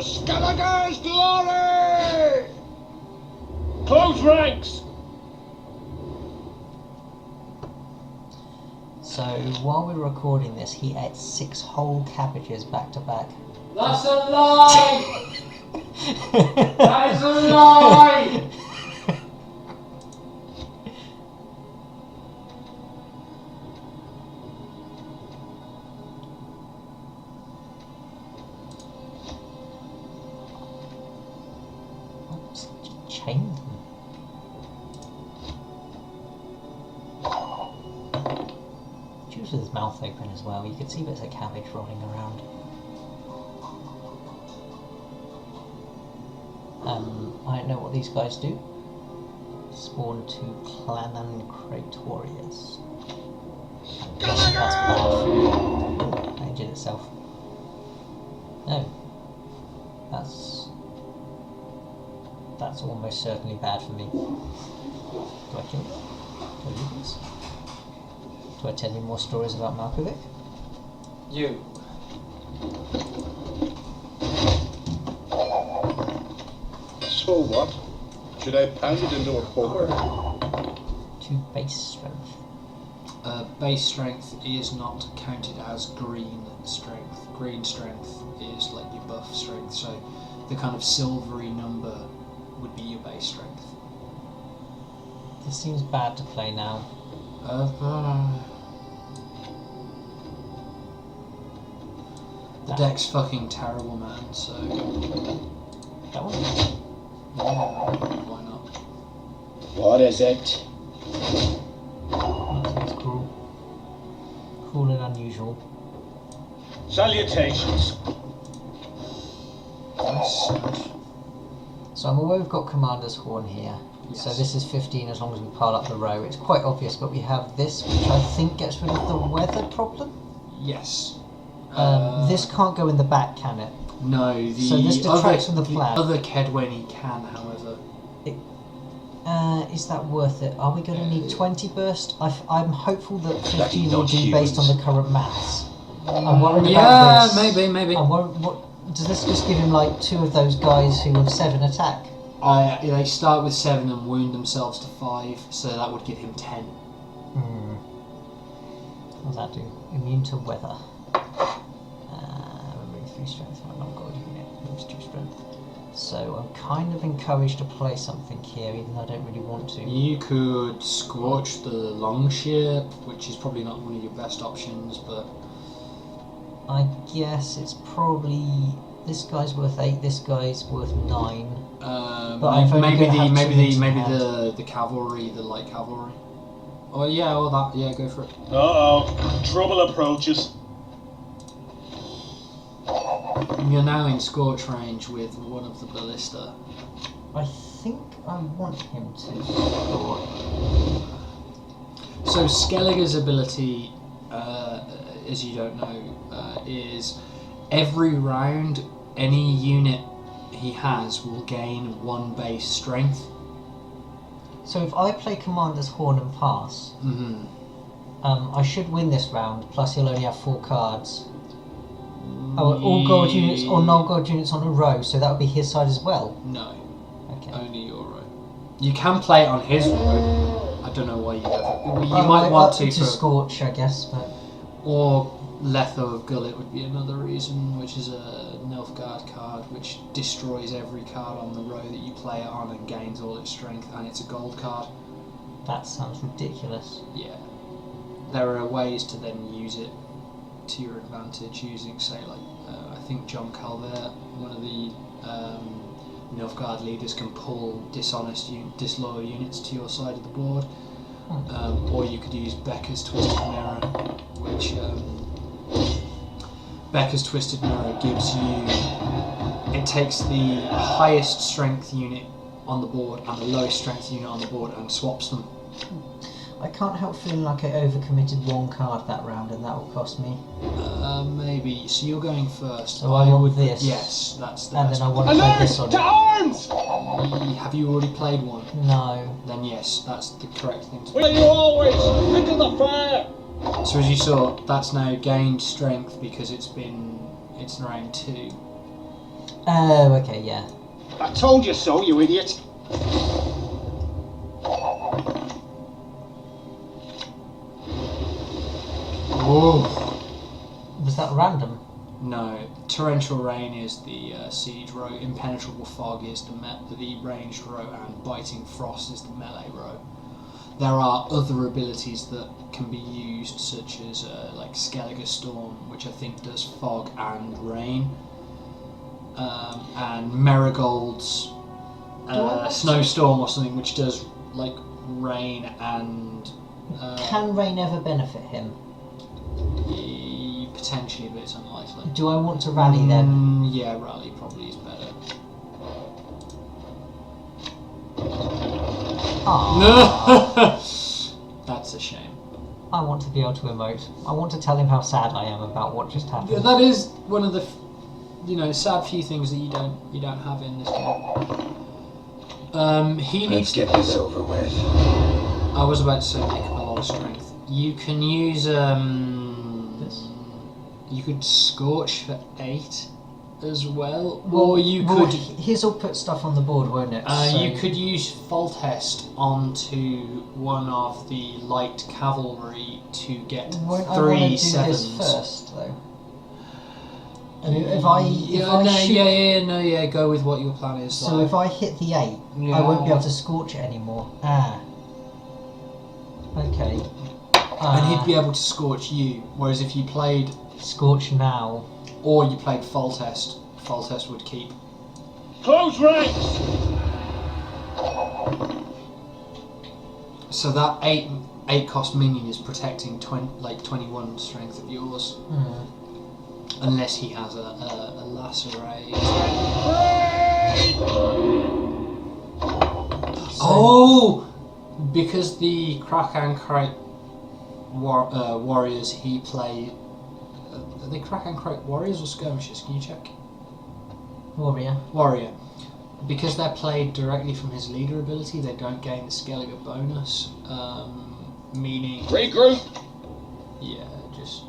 Skellige's glory! Close ranks! So while we're recording this, he ate 6 whole cabbages back to back. That's a lie! That is a lie! Oops, just chained them. Choose with his mouth open as well. You can see there's a cabbage rolling around. I don't know what these guys do. Spawn 2 clan and Craite warriors. I'm guessing that's bad. Oh, it injured itself. No. That's almost certainly bad for me. Do I kill it? Do I do this? Do I tell you more stories about Malkovic? You. So what? Should I pound it into a pulp? 2 base strength. Base strength is not counted as green strength. Green strength is like your buff strength, so the kind of silvery number would be your base strength. This seems bad to play now. The deck's fucking terrible, man, so... That one? Yeah, why not? What is it? That's cruel. Cruel and unusual. Salutations. Nice. So I'm aware we've got Commander's Horn here. Yes. So this is 15 as long as we pile up the row. It's quite obvious, but we have this, which I think gets rid of the weather problem. Yes. This can't go in the back, can it? No, the So this detracts from the plan. other Kedwenny can, however. Is that worth it? Are we going to need 20 burst? I'm hopeful that 15 will not do based on humans. the current maths. I'm worried about this. maybe. I'm worried, does this just give him like 2 of those guys who have 7 attack? They start with 7 and wound themselves to 5, so that would give him 10. What does that do? Immune to weather. Remove 3 strength from a non-god unit. Moves 2 strength. So I'm kind of encouraged to play something here, even though I don't really want to. You could Scorch the Longship, which is probably not one of your best options, but... I guess it's probably... This guy's worth 8, this guy's worth 9. Maybe the the cavalry, the light cavalry. Oh yeah, or that. Yeah, go for it. Uh-oh. Trouble approaches. You're now in Scorch range with one of the ballista. I think I want him to score. So Skellige's ability, as you don't know, is every round any unit he has will gain 1 base strength. So if I play Commander's Horn and pass, I should win this round, plus he'll only have 4 cards. Oh, all gold units or non-gold units on a row, so that would be his side as well? No. Okay. Only your row. You can play it on his row. I don't know why you ever... You might want to for... Scorch, I guess, but... Or Letho of Gullet would be another reason, which is a Nilfgaard card, which destroys every card on the row that you play it on and gains all its strength, and it's a gold card. That sounds ridiculous. Yeah. There are ways to then use it to your advantage using, say, like, I think John Calvert, one of the Nilfgaard leaders, can pull disloyal units to your side of the board. Or you could use Becca's Twisted Mirror, which Becca's Twisted Mirror gives you... It takes the highest strength unit on the board and the lowest strength unit on the board and swaps them. I can't help feeling like I overcommitted 1 card that round, and that will cost me. Maybe. So you're going first. So I want this. Yes, that's the and best. then I want to play this on To it. arms! Have you already played one? No. Then yes, that's the correct thing to do. Will you always into the fire? So as you saw, that's now gained strength because it's round 2. Oh, okay, yeah. I told you so, you idiot. Whoa. Was that random? No, torrential rain is the siege row, impenetrable fog is the ranged row, and biting frost is the melee row. There are other abilities that can be used, such as like Skellige Storm, which I think does fog and rain, and Marigold's Snowstorm or something, which does like rain and. Can rain ever benefit him? Potentially, but it's unlikely. Do I want to rally then? Yeah, rally probably is better. Aww. That's a shame. I want to be able to emote. I want to tell him how sad I am about what just happened. Yeah, that is one of the, sad few things that you don't have in this game. He needs Let's get this over with. I was about to say make up a lot of strength. You can use This? You could scorch for 8 as well, or you Well, could. his will put stuff on the board, won't it? So- You could use Foltest onto one of the light cavalry to get Won't I want to 3 do 7s. this first, though? I mean, if I shoot... Go with what your plan is. So like. if I hit the 8, Yeah. I won't be able to scorch it anymore. Okay. And he'd be able to scorch you, whereas if you played, Scorch now. or you played Foltest, Foltest would keep. Close ranks! So that 8 cost minion is protecting 21 strength of yours, unless he has a lacerate. Oh, because the Crach and Craite warriors he played. Are they Crach and Craite warriors or skirmishers? Can you check? Warrior. Because they're played directly from his leader ability, they don't gain the Skellige bonus. Meaning. Regroup! Yeah, just.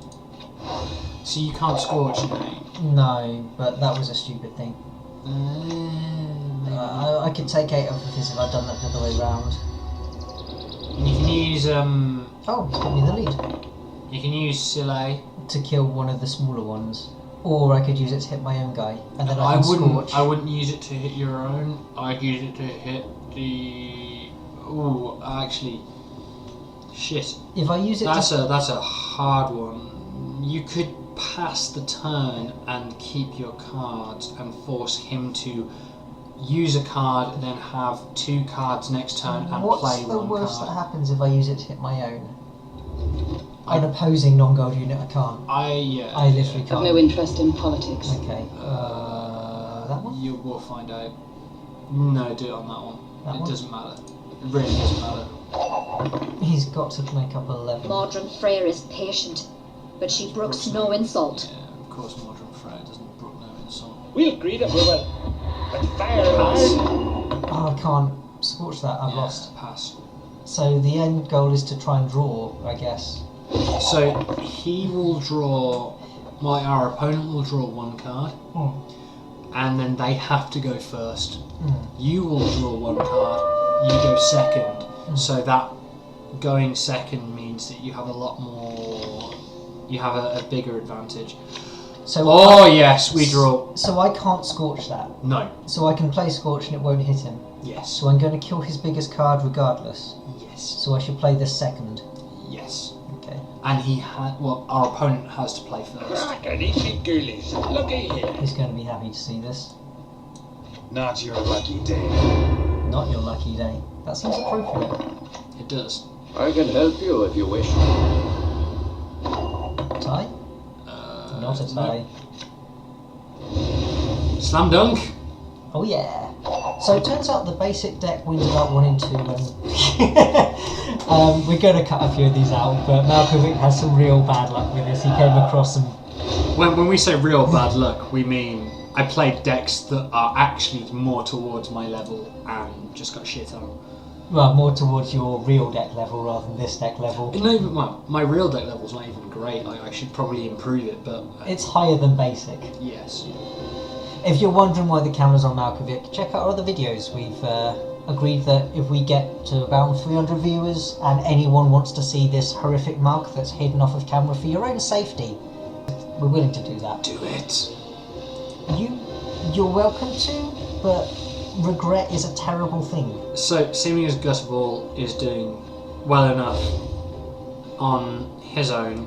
So you can't scorch an 8. No, but that was a stupid thing. Maybe. I could take 8 off of his if I'd done that the other way round. You can use Oh, he's got me the lead. You can use Skellige. To kill one of the smaller ones. Or I could use it to hit my own guy, and then I can scorch. I wouldn't use it to hit your own. I'd use it to hit the. Ooh, actually, shit. If I use it That's a hard one. You could pass the turn and keep your cards and force him to use a card, then have 2 cards next turn and What's play the one worst card. that happens if I use it to hit my own? An opposing non-gold unit, I can't. I literally I've can't. no interest in politics. Okay. That one? You will find out. No, do it on that one. That It one? doesn't matter. It really doesn't matter. He's got to make up 11. Mordred Freyr is patient, but she brooks no insult. Yeah, of course, Mordred Freyr doesn't brook no insult. We agreed that we were at fire Pass. Oh, I can't scorch that. I've Yeah, lost. Pass. So the end goal is to try and draw, I guess. So he will draw. Our opponent will draw 1 card, and then they have to go first. You will draw 1 card. You go second. So that going second means that you have a lot more. You have a bigger advantage. So Yes, we draw. So I can't scorch that. No. So I can play scorch and it won't hit him. Yes. So I'm going to kill his biggest card regardless. Yes. So I should play this second. Yes. Okay. And our opponent has to play first. Crack, easy girlies. Looky here. He's going to be happy to see this. Not your lucky day. Not your lucky day. That seems appropriate. It does. I can help you if you wish. Tie? Not a tie. Slam dunk. Oh yeah. So it turns out the basic deck wins about 1 in 2 and we're going to cut a few of these out, but Malkovic has some real bad luck with this. He came across some... When we say real bad luck, we mean I played decks that are actually more towards my level and just got shit on. Well, more towards your real deck level rather than this deck level. My real deck level's not even great. I should probably improve it, but... It's higher than basic. Yes. If you're wondering why the camera's on Malkovich, check out our other videos. We've agreed that if we get to about 300 viewers and anyone wants to see this horrific mug that's hidden off of camera for your own safety, we're willing to do that. Do it. You're welcome to, but regret is a terrible thing. So, seeming as Gutterball is doing well enough on his own,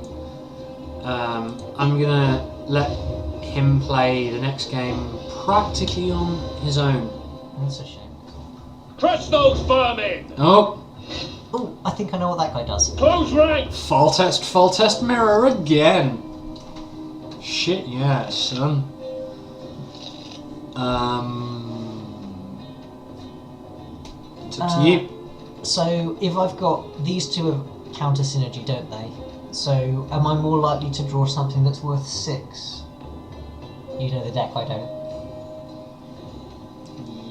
I'm gonna let him play the next game practically on his own. That's a shame. Crush those vermin! Oh, Oh, I think I know what that guy does. Close ranks! Foltest mirror again. Shit, yeah, son. It's up to you. So, if I've got these two have counter synergy, don't they? So, am I more likely to draw something that's worth 6? You know the deck, I don't.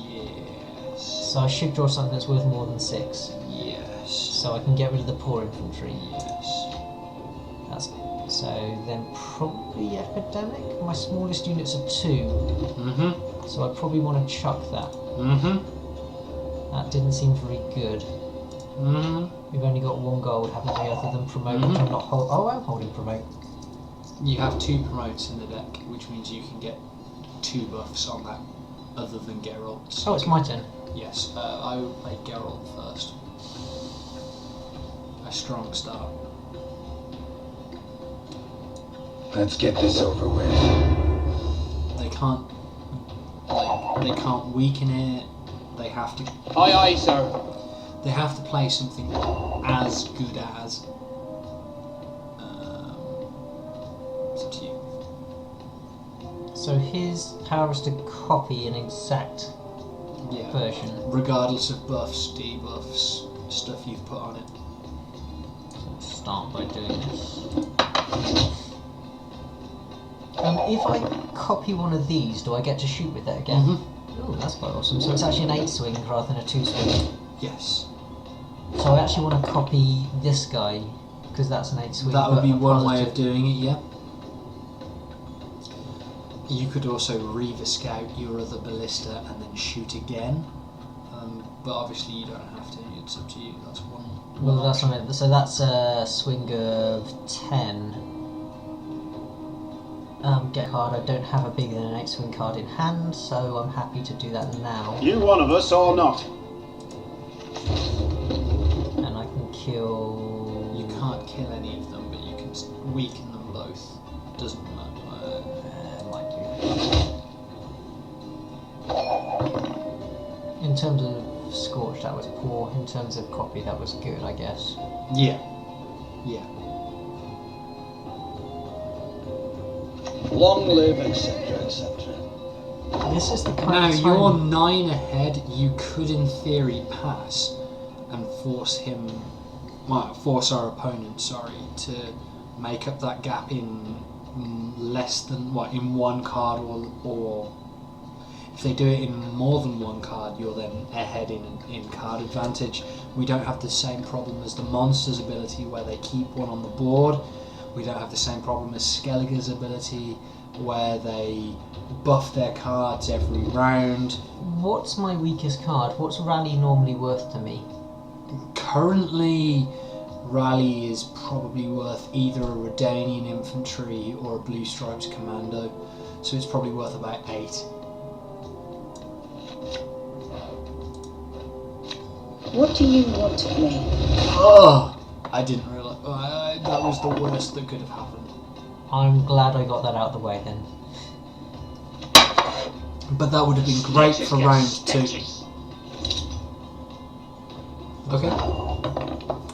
Yes. So I should draw something that's worth more than 6. Yes. So I can get rid of the poor infantry. Yes. That's so then probably epidemic. My smallest units are 2. Mm-hmm. So I probably want to chuck that. Mm-hmm. That didn't seem very good. Mm-hmm. We've only got 1 gold, haven't we, other than promote, which I'm not holding. Oh, I'm holding promote. You have 2 promotes in the deck, which means you can get 2 buffs on that, other than Geralt. Oh, it's my turn. Yes, I will play Geralt first. A strong start. Let's get this over with. They can't weaken it. They have to. Aye, aye, sir. They have to play something as good as. It's up to you. So his power is to copy an exact Yeah. version. Regardless of buffs, debuffs, stuff you've put on it. So let's start by doing this. If I copy one of these, do I get to shoot with it again? Mm-hmm. Oh, that's quite awesome. So it's actually an 8 swing rather than a 2 swing. Yes. So I actually want to copy this guy, because that's an 8 swing. That would but be a one way positive. of doing it, yeah. You could also Reaver Scout your other ballista and then shoot again. But obviously you don't have to, it's up to you. That's one. Well, that's on it. So that's a swing of 10. Get a card. I don't have a bigger than an 8 swing card in hand, so I'm happy to do that now. You one of us or not? And I can kill. You can't kill any of them, but you can weaken them both. Doesn't matter. Might do. In terms of Scorch, that was poor. In terms of copy, that was good, I guess. Yeah. Yeah. Long live, etc., etc. This is the kind Now, of time... you're 9 ahead. You could, in theory, pass and force our opponent, to make up that gap in less than in 1 card, or if they do it in more than 1 card, you're then ahead in card advantage. We don't have the same problem as the monster's ability where they keep 1 on the board. We don't have the same problem as Skellige's ability where they buff their cards every round. What's my weakest card? What's Rally normally worth to me? Currently, Rally is probably worth either a Redanian infantry or a Blue Stripes commando, so it's probably worth about 8. What do you want of me? Oh! I didn't realise. That was the worst that could have happened. I'm glad I got that out of the way then. But that would have been great for round 2. Okay.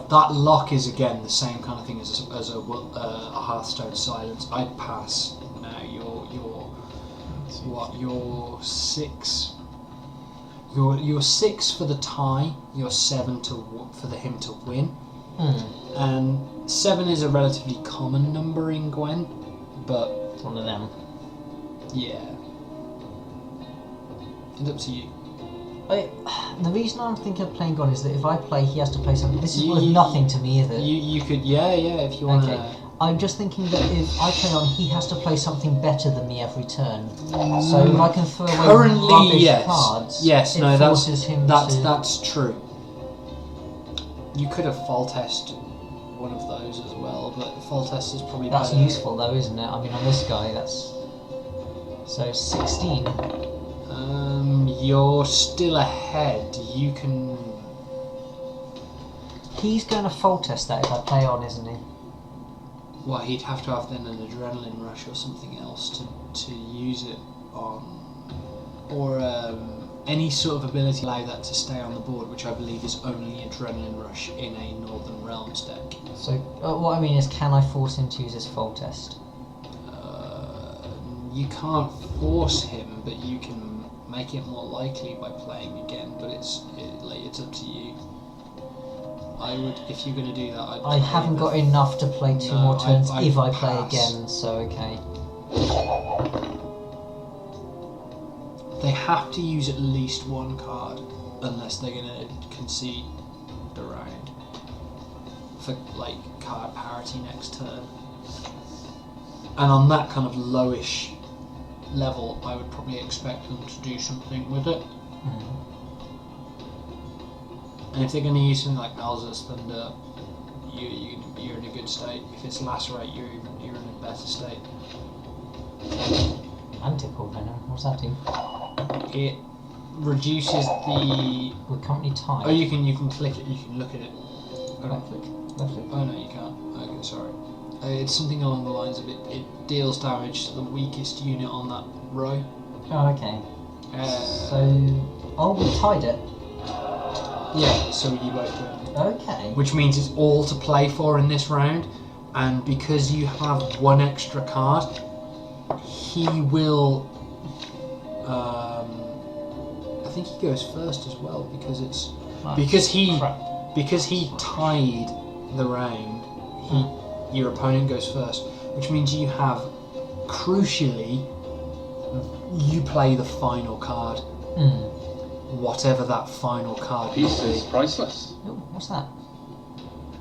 That lock is again the same kind of thing as a Hearthstone Silence. I'd pass. Now you're 6. You're 6 for the tie. You're 7 for him to win. And 7 is a relatively common number in Gwent, but It's one of them. yeah, it's up to you. The reason I'm thinking of playing God is that if I play, he has to play something. This is worth nothing to me, is it? You could, yeah, if you want to. Okay. I'm just thinking that if I play on, he has to play something better than me every turn. So if I can throw away Currently, rubbish yes. cards, Yes, it no, forces him to... that's true. You could have Foltest one of those as well, but Foltest is probably That's better. useful though, isn't it? I mean, on this guy, that's... So, 16. You're still ahead. You can... He's going to Foltest that if I play on, isn't he? Well, he'd have to have then an adrenaline rush or something else to use it on. Or any sort of ability to allow that to stay on the board, which I believe is only adrenaline rush in a Northern Realms deck. So, what I mean is, can I force him to use his Foltest? You can't force him, but you can make it more likely by playing again, but it's up to you. I would, if you're going to do that, I haven't got enough to play two more turns if I play again, so okay. They have to use at least one card, unless they're going to concede the round for like card parity next turn. And on that kind of lowish level, I would probably expect them to do something with it. And if they're going to use something like Alza's Thunder, you're in a good state. If it's Lacerate, you're in a better state. Antical Venom, what's that do? It reduces the... We're currently tied. Oh, you can click it, you can look at it. Left click, left click. Oh no, you can't. Okay, sorry. It's something along the lines of it deals damage to the weakest unit on that row. Oh, okay. Oh, we tied it. Yeah, so you both win. Okay. Which means it's all to play for in this round, and because you have one extra card, he will... I think he goes first as well, because it's... Nice. Because he tied the round, your opponent goes first, which means you have, crucially, you play the final card. Whatever that final card Peace will be. is priceless. Oh, what's that?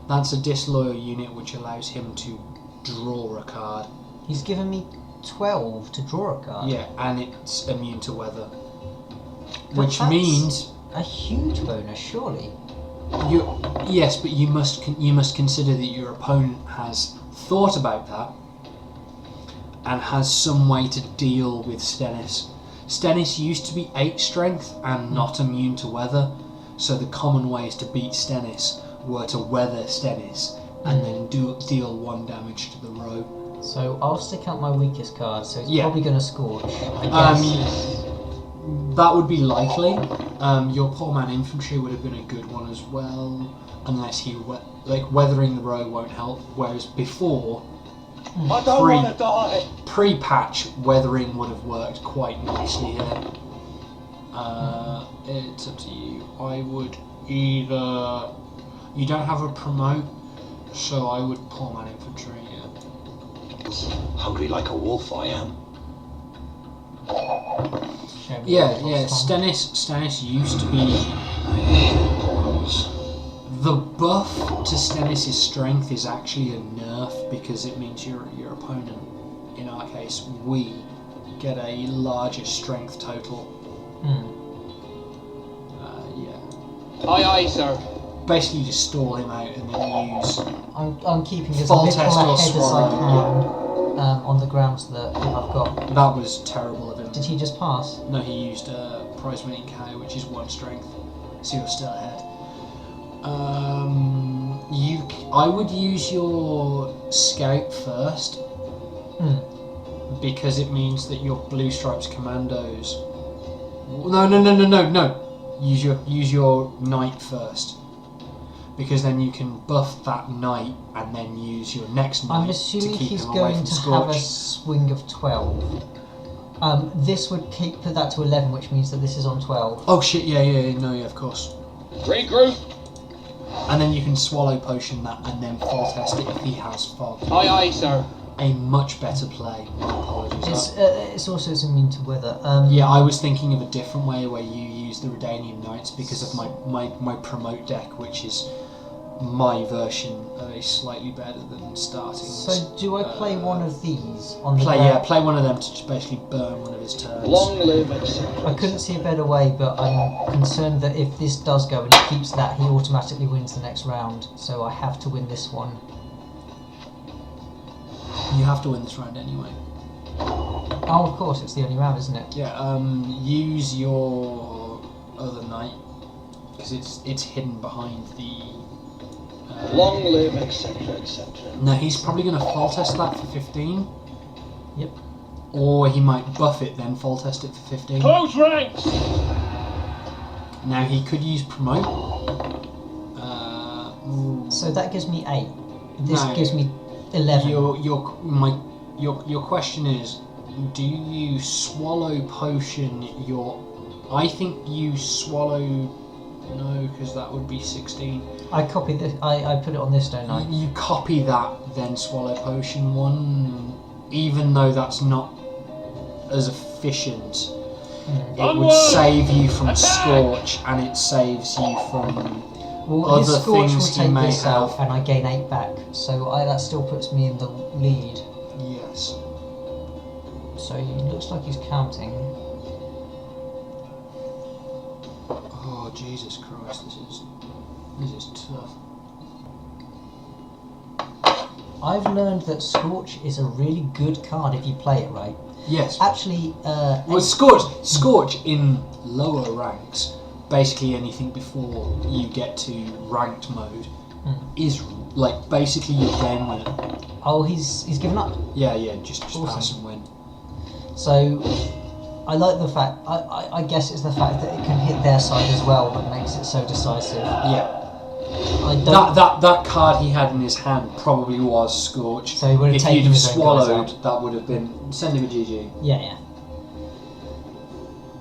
That's a disloyal unit which allows him to draw a card. He's given me 12 to draw a card. Yeah, and it's immune to weather. But Which that's means a huge bonus, surely. yes, but you must consider that your opponent has thought about that and has some way to deal with Stennis. Stennis used to be 8 strength and not immune to weather, so the common ways to beat Stennis were to weather Stennis and then deal 1 damage to the row. So I'll stick out my weakest card, so it's Yeah. probably going to scorch, I guess. That would be likely. Your poor man infantry would have been a good one as well, unless he weathering the row won't help. Whereas before, I don't want to die. pre-patch weathering would have worked quite nicely here. It's up to you. I would either... You don't have a promote, so I would poor man infantry. Hungry like a wolf, I am. Yeah. Stennis used to be... The buff to Stennis' strength is actually a nerf because it means your opponent, in our case, we get a larger strength total. Yeah. Aye, sir. Basically, you just stall him out and then use. I'm keeping as Foltest little or ahead as I Swallow. can on the grounds that I've got. That was terrible of him. Did he just pass? No, he used prize winning cow, which is 1 strength, so you're still ahead. I would use your scout first, because it means that your Blue Stripes commandos. No. Use your knight first, because then you can buff that knight and then use your next knight I'm to assuming keep he's him away going from to Scorch. have a swing of 12. This would put that to 11, which means that this is on 12. Oh shit! Yeah, of course. Regroup! And then you can swallow potion that and then Foltest it if he has fog. Aye, sir. A much better play. My apologies. It's also immune to weather. Yeah, I was thinking of a different way where you use the Redanian Knights because of my promote deck, which is my version of a slightly better than starting. So do I play one of these on the Play one of them to basically burn one of his turns. Long live etc. I couldn't see a better way, but I'm concerned that if this does go and he keeps that, he automatically wins the next round. So I have to win this one. You have to win this round anyway. Oh, of course, it's the only round, isn't it? Yeah. Use your other knight because it's hidden behind the. Long live etc. etc. No, he's probably going to Foltest that for 15. Yep. Or he might buff it, then Foltest it for 15. Close ranks! Now he could use promote. So that gives me 8. This No. gives me 11. Your question is, do you swallow potion your? I think you swallow. No, because that would be 16. I copied this. I put it on this, don't I? You copy that, then swallow potion 1, even though that's not as efficient. It would save you from Scorch, and it saves you from Well, his other Scorch will things you take may this out, have. and I gain 8 back. So that still puts me in the lead. Yes. So he looks like he's counting. Oh Jesus Christ! This is tough. I've learned that Scorch is a really good card if you play it right. Yes. Actually, Well, Scorch in lower ranks, basically anything before you get to ranked mode, is like basically your game winner. oh, he's given up. Yeah, just Awesome. pass and win. So I like the fact. I guess it's the fact that it can hit their side as well that makes it so decisive. Yeah. I don't. That card he had in his hand probably was Scorch. So he would have if taken you'd have his own guys swallowed, out. that would have been send him a GG. Yeah.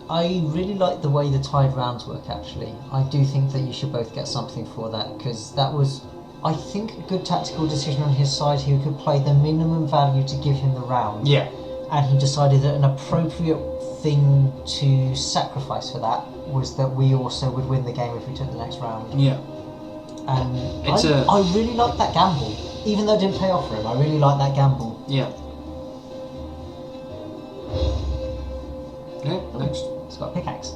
I really like the way the tied rounds work. Actually, I do think that you should both get something for that because that was, I think, a good tactical decision on his side. He could play the minimum value to give him the round. Yeah. And he decided that an appropriate thing to sacrifice for that was that we also would win the game if we took the next round. Yeah. And It's I really like that gamble. Even though it didn't pay off for him, I really like that gamble. Yeah. Okay, next. It's got a pickaxe.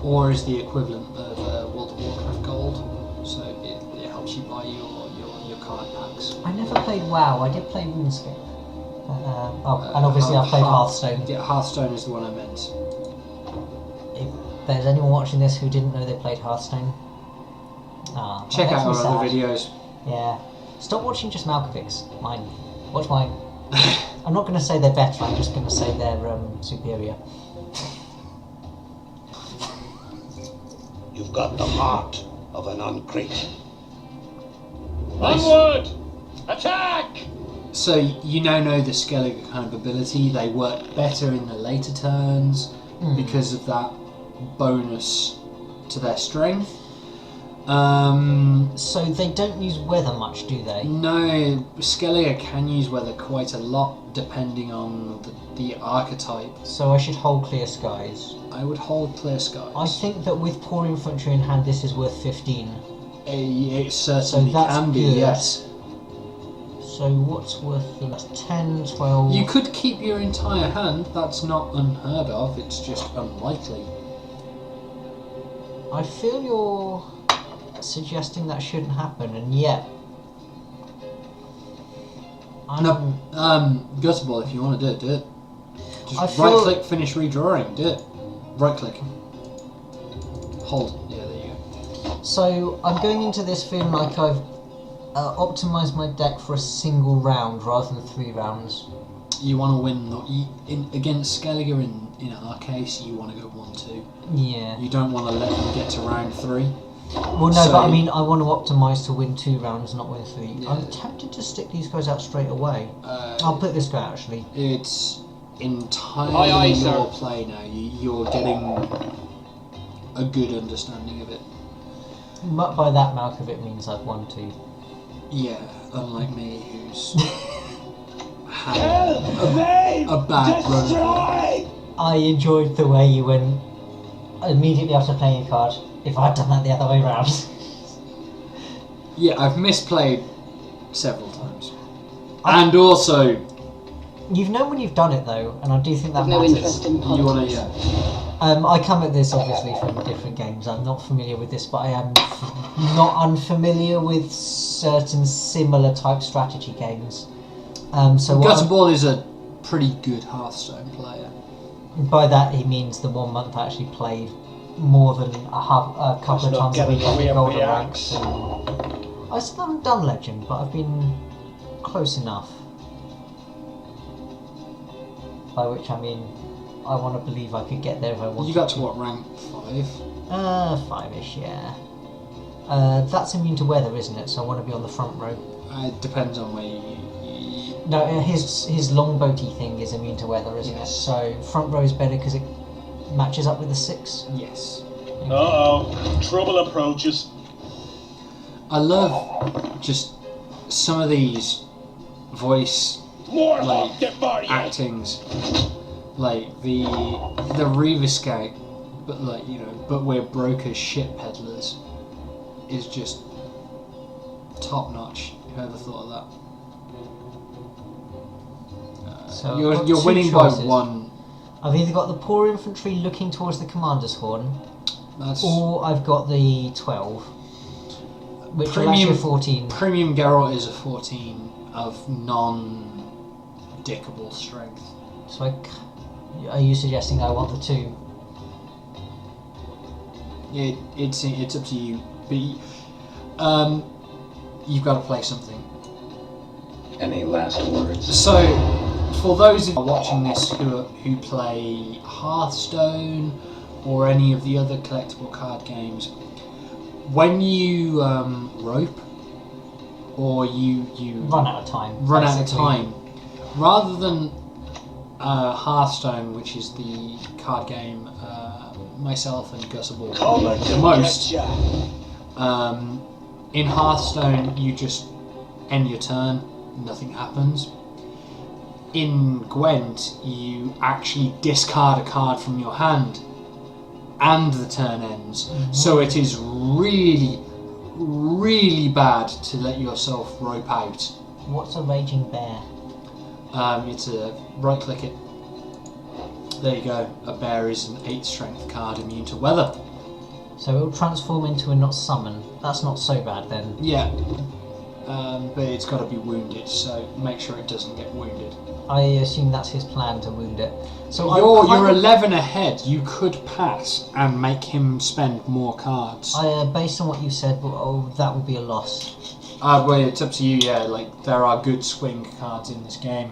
Or is the equivalent of World of Warcraft gold, so it helps you buy your card packs. I never played WoW, I did play RuneScape. And obviously I played Hearthstone. Yeah, Hearthstone is the one I meant. If there's anyone watching this who didn't know they played Hearthstone, Check that out makes our me other sad. videos. Yeah. Stop watching just Malkovics. Mine. Watch mine. I'm not going to say they're better, I'm just going to say they're superior. You've got the heart of an Craite. Onward! Attack! So you now know the Skellige kind of ability. They work better in the later turns because of that bonus to their strength. So they don't use weather much, do they? No, Skellige can use weather quite a lot depending on the archetype. So I should hold clear skies. I would hold clear skies. I think that with poor infantry in hand, this is worth 15. It certainly So that's can be, good. yes. So what's worth them? That's 10, 12... You could keep your entire hand, that's not unheard of, it's just unlikely. I feel you're suggesting that shouldn't happen, and yet... No, Gutterball, if you want to do it. Just I feel- right click, finish redrawing, do it. Right click. Hold, yeah, there you go. So I'm going into this feeling like I've optimised my deck for a single round rather than 3 rounds. You want to win, against Skellige in our case, you want to go 1-2. Yeah. You don't want to let them get to round 3. Well, no, So- but I mean, I want to optimise to win 2 rounds, not win 3. Yeah. I'm tempted to stick these guys out straight away. I'll put this guy out, actually. It's entirely Aye, aye, your sir. play now. You're getting a good understanding of it. By that, Malkovich means I've won 2. Yeah, unlike me, who's had a bad run. I enjoyed the way you went immediately after playing a card. If I'd done that the other way round. Yeah, I've misplayed several times. And also... You've known when you've done it though, and I do think that I've no matters. interest in You wanna, politics. yeah. I come at this obviously from different games. I'm not familiar with this, but I am not unfamiliar with certain similar type strategy games. So Gutterball is a pretty good Hearthstone player. by that he means the 1 month I actually played more than a couple of times a week. I did golden ranks. I still haven't done legend, but I've been close enough. By which I mean, I want to believe I could get there if I wanted. You got to what, rank 5? 5-ish, yeah. That's immune to weather, isn't it? So I want to be on the front row. It depends on where you... No, his longboaty thing is immune to weather, isn't it? So front row is better because it matches up with the 6. Yes. Uh-oh. Trouble approaches. I love just some of these voice More like hawk get by you. actings, like the Reaver Scout, but like but we're brokers, shit peddlers, is just top notch. Whoever thought of that? So You're I've got winning two by choices. 1. I've either got the poor infantry looking towards the commander's horn, That's or I've got the 12, which will actually 14. Premium Geralt is a 14 of non-dickable strength. So are you suggesting I want the 2? It's up to you. But you've got to play something. Any last words? So, for those of you watching this who play Hearthstone or any of the other collectible card games, when you rope or you Run out of time. run out of basically. time, rather than Hearthstone, which is the card game myself and Gutterball play the most, in Hearthstone you just end your turn, nothing happens. In Gwent you actually discard a card from your hand and the turn ends. So it is really, really bad to let yourself rope out. What's a raging bear? It's a right click it. There you go. A bear is an 8 strength card immune to weather. So it'll transform into a not summon. That's not so bad then. Yeah. But it's got to be wounded, so make sure it doesn't get wounded. I assume that's his plan to wound it. So You're 11 ahead. You could pass and make him spend more cards. Based on what you said, that would be a loss. Well, it's up to you. Yeah, like there are good swing cards in this game.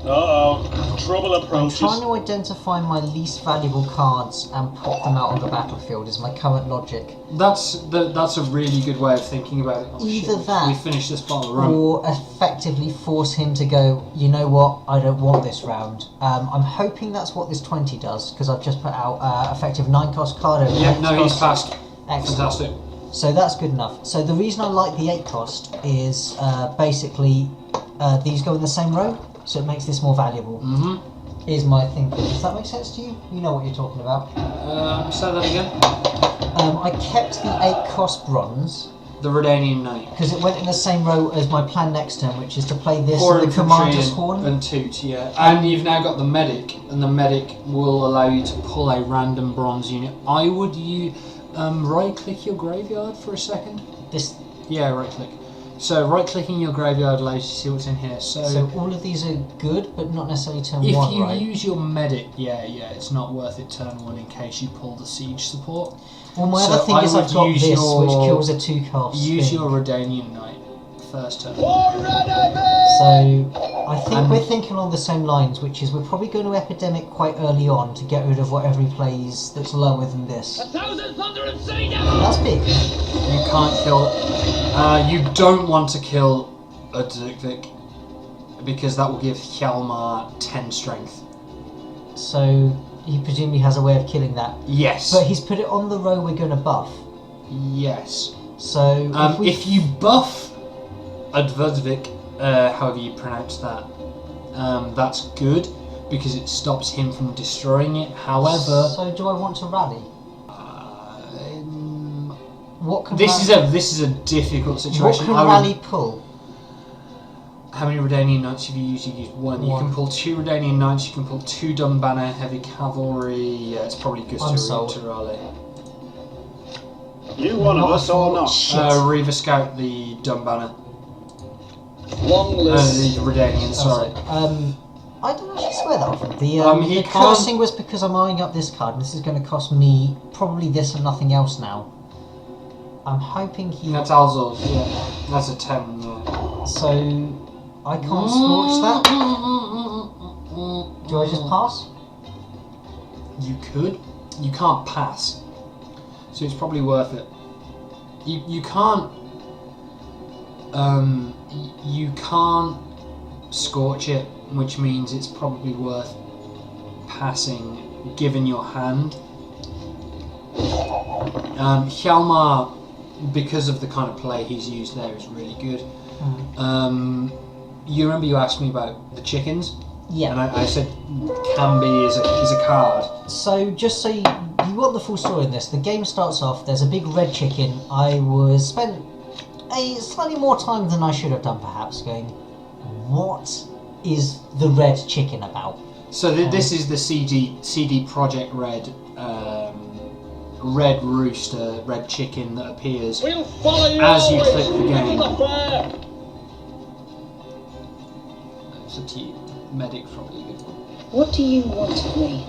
Uh-oh. Trouble I'm approaches. trying to identify my least valuable cards and put them out on the battlefield is my current logic. That's a really good way of thinking about it. Oh, Either shit. that We finished this bottle of rum. or effectively force him to go, you know what, I don't want this round. I'm hoping that's what this 20 does, because I've just put out effective 9 cost card over. Yeah, no, he's passed. Excellent. Fantastic. So that's good enough. So the reason I like the 8 cost is basically these go in the same row, so it makes this more valuable. Is my thinking. Does that make sense to you? You know what you're talking about. Say that again. I kept the 8 cost bronze The Redanian Knight. because it went in the same row as my plan next turn, which is to play this Poor and the commander's infantry horn. and toot, yeah. And you've now got the medic, and the medic will allow you to pull a random bronze unit. I would right-click your graveyard for a second. This. Yeah, right-click. So right-clicking your graveyard allows you to see what's in here. So all of these are good, but not necessarily turn if 1, you right? use your medic, yeah, it's not worth it turn 1 in case you pull the siege support. Well, my So other thing I is would I've got use this, your- which kills a 2 cost. Use thing. your Redanian Knight first turn. So I think we're thinking along the same lines, which is we're probably going to epidemic quite early on to get rid of whatever he plays that's lower than this. That's big. You can't kill. You don't want to kill a Dukvik because that will give Hjalmar 10 strength. So he presumably has a way of killing that. Yes. But he's put it on the row we're going to buff. Yes. So if you buff a Dukvik, however you pronounce that, that's good because it stops him from destroying it. However, So do I want to rally? What can This is a difficult situation. What can Rally pull? How many Redanian Knights have you used? You've used one. You can pull 2 Redanian Knights, you can pull 2 Dunbanner Heavy Cavalry. Yeah, it's probably Gutterball. You one of us or not? Reaver Scout the Dunbanner. Long list. The Redanian, sorry. I don't actually swear that often. The cursing was because I'm eyeing up this card, and this is going to cost me probably this and nothing else now. I'm hoping he... That's Alzor's, yeah. That's a 10, yeah. So, I can't scorch that? Do I just pass? You could. You can't pass. So it's probably worth it. You can't... you can't scorch it, which means it's probably worth passing, given your hand. Hjalmar, because of the kind of play he's used there, is really good. You remember you asked me about the chickens? Yeah. And I said Camby is a card. So, just so you want the full story in this, the game starts off, there's a big red chicken. I spent a slightly more time than I should have done, perhaps, going, what is the red chicken about? So this is the CD Projekt Red red rooster, red chicken that appears as you click the game. It's up to you. Medic's probably a good one. What do you want of me?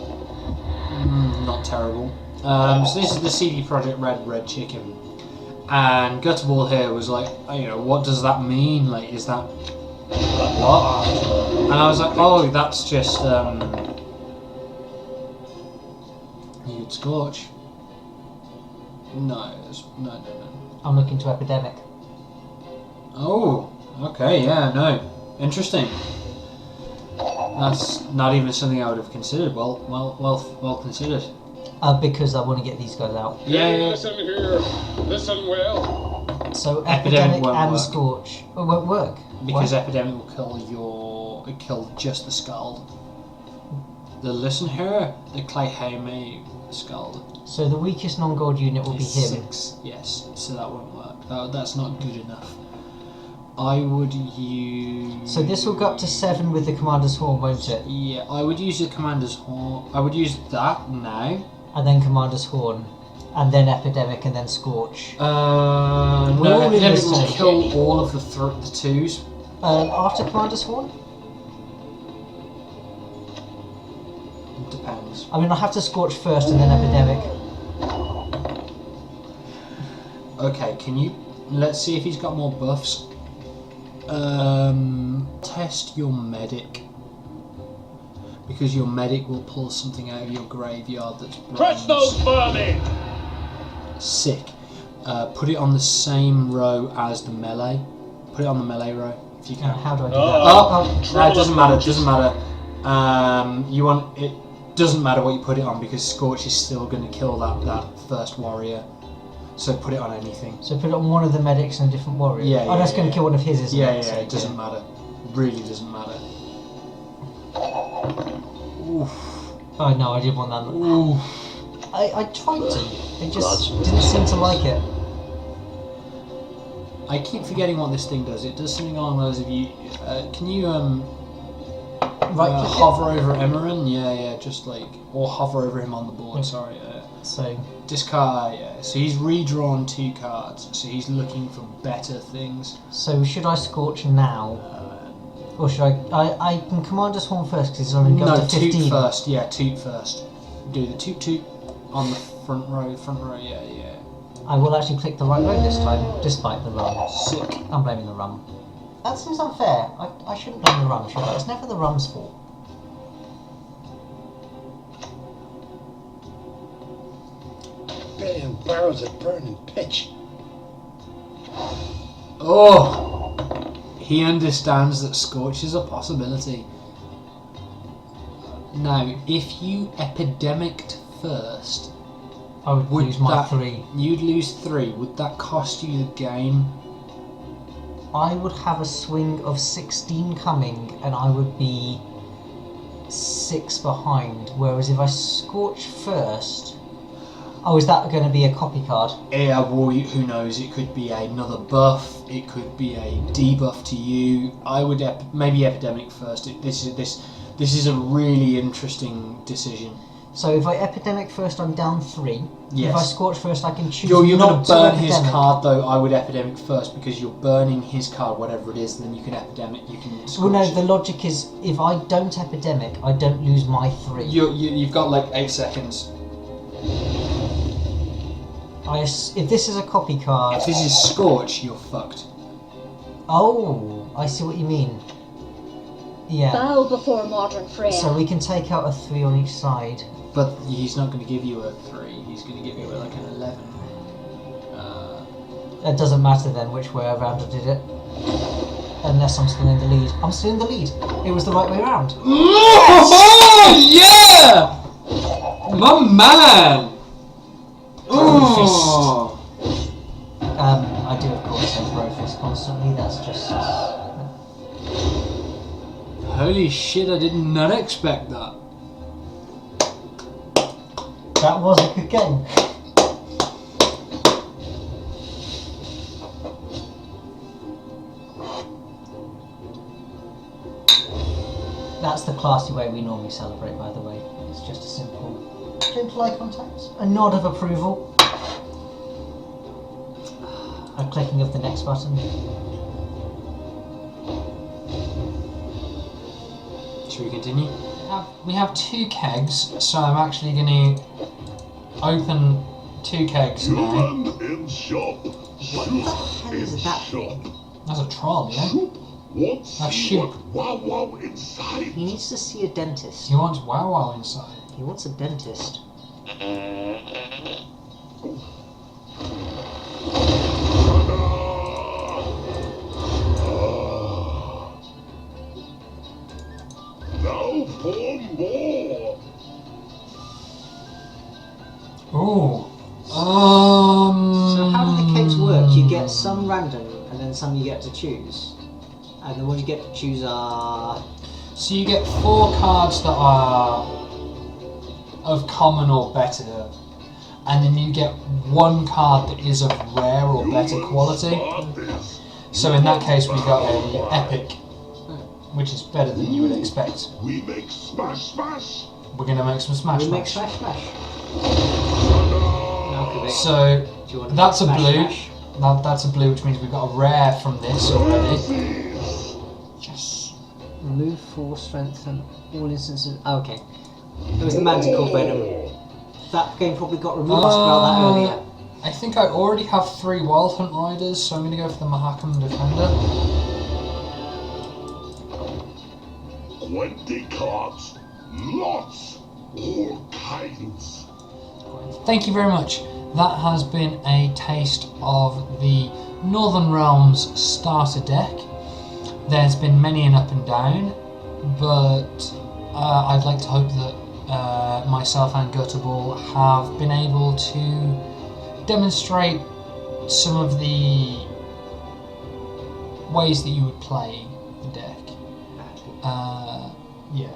Not terrible. So this is the CD Projekt Red chicken. And Gutterball here was like, what does that mean? Like, is that... what? And I was like, oh, that's just, you could scorch. No. I'm looking to Epidemic. Oh, okay, yeah, no. Interesting. That's not even something I would have considered. Well considered. Because I want to get these guys out. Yeah. Listen here. Listen well. So Epidemic won't and work. Scorch. It won't work. Because Why? Epidemic will kill just the Scald. The listen here, the Clayhame Scald. So the weakest non-gold unit will be him. 6, yes. So that won't work. That's not good enough. I would use... So this will go up to 7 with the Commander's Horn, won't it? Yeah, I would use the Commander's Horn. I would use that now. And then Commander's Horn. And then Epidemic and then Scorch. No, all in Epidemic this will turn. kill all of the 2s. After Commander's Horn? It depends. I mean, I'll have to Scorch first and then Epidemic. Okay, can you... Let's see if he's got more buffs. Test your medic. Because your medic will pull something out of your graveyard that's Crush those vermin! Sick. Put it on the same row as the melee. Put it on the melee row if you can. How do I do that? No, it doesn't matter. It doesn't matter. It doesn't matter what you put it on because Scorch is still going to kill that first warrior. So put it on anything. So put it on one of the medics and a different warrior? Yeah, that's going to kill one of his, isn't it? Yeah, So, it doesn't matter. Really doesn't matter. Oof. Oh no, I didn't want that. Oof. I tried to. It just didn't seem to like it. I keep forgetting what this thing does. It does something along those of you. Can you Right click hover over Emerin? Yeah, just like, or hover over him on the board. Sorry. So Discard. Yeah. So he's redrawn 2 cards. So he's looking for better things. So should I Scorch now? Or should I can Commander's Horn first because it's only got to 15. Toot first. Yeah, Toot first. Do the toot on the front row. Yeah. I will actually click the right row this time, despite the rum. Sick. I'm blaming the rum. That seems unfair. I shouldn't blame the rum, should I? It's never the rum's fault. Billion barrels of burning pitch. Oh! He understands that Scorch is a possibility. Now, if you epidemicked first, I would lose my 3. You'd lose 3. Would that cost you the game? I would have a swing of 16 coming, and I would be 6 behind. Whereas if I Scorch first, Oh, is that going to be a copy card? Yeah, well, who knows? It could be another buff. It could be a debuff to you. I would maybe Epidemic first. This is a really interesting decision. So if I Epidemic first, I'm down 3. Yes. If I Scorch first, I can choose You're not going to burn his Epidemic. card, though. I would Epidemic first because you're burning his card, whatever it is, and then you can Epidemic. You can Scorch. Well, no, the logic is if I don't Epidemic, I don't lose my 3. You've got like 8 seconds. If this is a copy card... If this is Scorch, you're fucked. Oh, I see what you mean. Yeah. Bow before modern Freya. So we can take out a 3 on each side. But he's not going to give you a 3. He's going to give you like an 11. It doesn't matter then which way around I did it. Unless I'm still in the lead. I'm still in the lead. It was the right way around. Oh, yeah! My man! Oh. I do of course say Brofist constantly, that's just... Holy shit, I did not expect that. That was a good game. That's the classy way we normally celebrate, by the way. It's just a simple, gentle eye contact, a nod of approval, a clicking of the next button. Should we continue? We have 2 kegs, so I'm actually going to open 2 kegs now. Human in shop. Shoot in is that? shop. That's a troll, yeah? What's A sheep. wow wow inside? He needs to see a dentist. He wants Wow Wow inside. He wants a dentist. Now for more. Ooh. So how do the kegs work? You get some random, and then some you get to choose. And the ones you get to choose are... So you get 4 cards that are of common or better, and then you get 1 card that is of rare or better quality. So in that case we got a epic, which is better than you would expect. We make smash smash. We're going to make some smash We make smash. smash smash. Okay. So Do you want to that's a smash blue. smash? That's a blue, which means we've got a rare from this already. Yes. Remove 4 strength and all instances... Oh, okay. It was the Manticore Venom. That game probably got removed about that earlier. I think I already have 3 Wild Hunt Riders, so I'm going to go for the Mahakam Defender. 20 cards. Lots. All kinds. Thank you very much. That has been a taste of the Northern Realms starter deck. There's been many an up and down, but I'd like to hope that myself and Gutterball have been able to demonstrate some of the ways that you would play the deck. Yeah.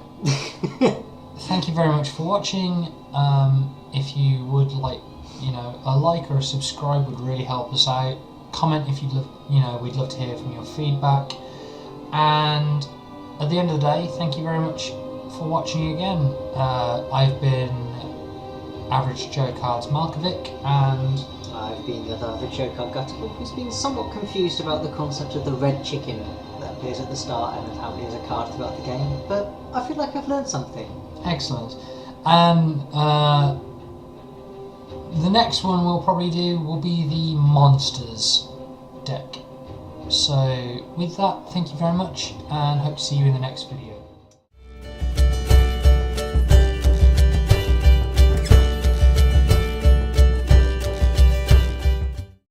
Thank you very much for watching. If you would like, a like or a subscribe would really help us out. Comment if you'd love, we'd love to hear from your feedback. And at the end of the day, thank you very much for watching again. I've been Average Jokards Malkovic, and I've been the other average Jokard Gutterball, who's been somewhat confused about the concept of the red chicken that appears at the start and apparently as a card throughout the game, but I feel like I've learned something. excellent. And the next one we'll probably do will be the Monsters deck. So with that, thank you very much, and hope to see you in the next video.